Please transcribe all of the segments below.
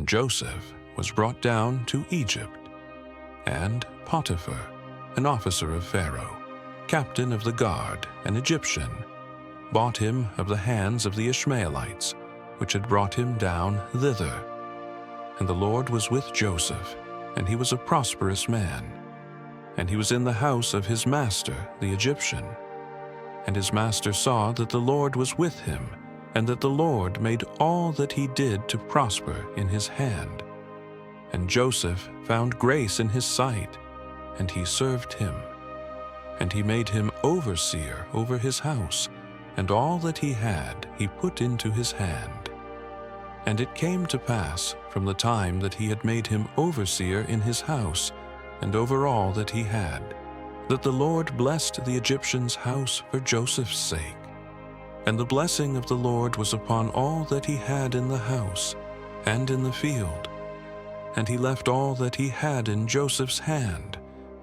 And Joseph was brought down to Egypt. And Potiphar, an officer of Pharaoh, captain of the guard, an Egyptian, bought him of the hands of the Ishmaelites, which had brought him down thither. And the Lord was with Joseph, and he was a prosperous man. And he was in the house of his master, the Egyptian. And his master saw that the Lord was with him, and that the Lord made all that he did to prosper in his hand. And Joseph found grace in his sight, and he served him. And he made him overseer over his house, and all that he had he put into his hand. And it came to pass, from the time that he had made him overseer in his house, and over all that he had, that the Lord blessed the Egyptian's house for Joseph's sake. And the blessing of the Lord was upon all that he had in the house, and in the field. And he left all that he had in Joseph's hand,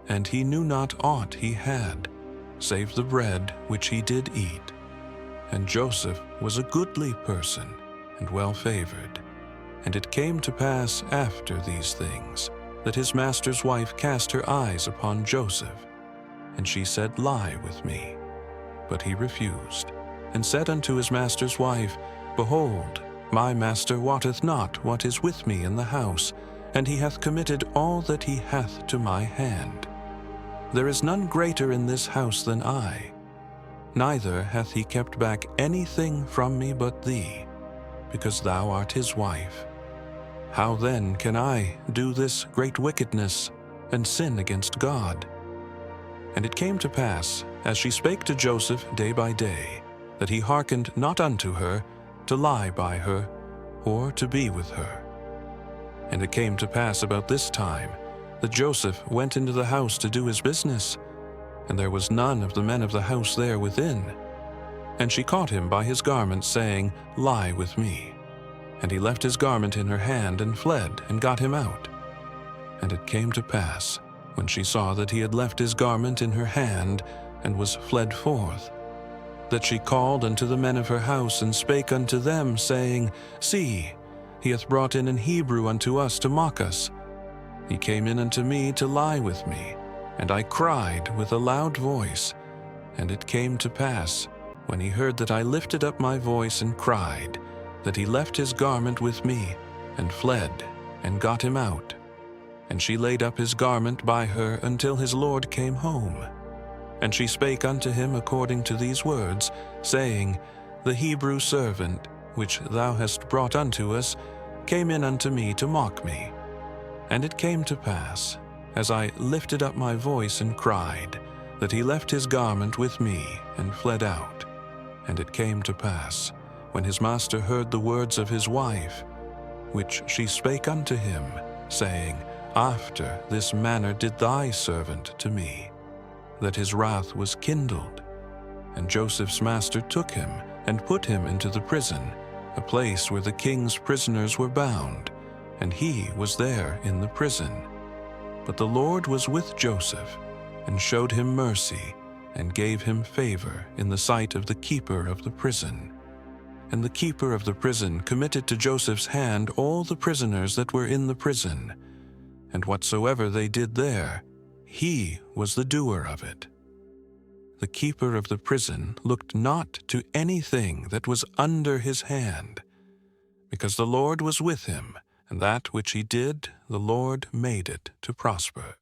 and he knew not aught he had, save the bread which he did eat. And Joseph was a goodly person, and well-favored. And it came to pass after these things, that his master's wife cast her eyes upon Joseph. And she said, Lie with me. But he refused, and said unto his master's wife, Behold, my master wotteth not what is with me in the house, and he hath committed all that he hath to my hand. There is none greater in this house than I. Neither hath he kept back anything from me but thee, because thou art his wife. How then can I do this great wickedness, and sin against God? And it came to pass, as she spake to Joseph day by day, that he hearkened not unto her, to lie by her, or to be with her. And it came to pass about this time, that Joseph went into the house to do his business, and there was none of the men of the house there within. And she caught him by his garment, saying, Lie with me. And he left his garment in her hand, and fled, and got him out. And it came to pass, when she saw that he had left his garment in her hand, and was fled forth, that she called unto the men of her house, and spake unto them, saying, See, he hath brought in an Hebrew unto us to mock us. He came in unto me to lie with me, and I cried with a loud voice. And it came to pass, when he heard that I lifted up my voice and cried, that he left his garment with me, and fled, and got him out. And she laid up his garment by her until his lord came home. And she spake unto him according to these words, saying, The Hebrew servant, which thou hast brought unto us, came in unto me to mock me. And it came to pass, as I lifted up my voice and cried, that he left his garment with me, and fled out. And it came to pass, when his master heard the words of his wife, which she spake unto him, saying, After this manner did thy servant to me, that his wrath was kindled. And Joseph's master took him, and put him into the prison, a place where the king's prisoners were bound, and he was there in the prison. But the Lord was with Joseph, and showed him mercy, and gave him favor in the sight of the keeper of the prison. And the keeper of the prison committed to Joseph's hand all the prisoners that were in the prison, and whatsoever they did there, he was the doer of it. The keeper of the prison looked not to anything that was under his hand, because the Lord was with him, and that which he did, the Lord made it to prosper.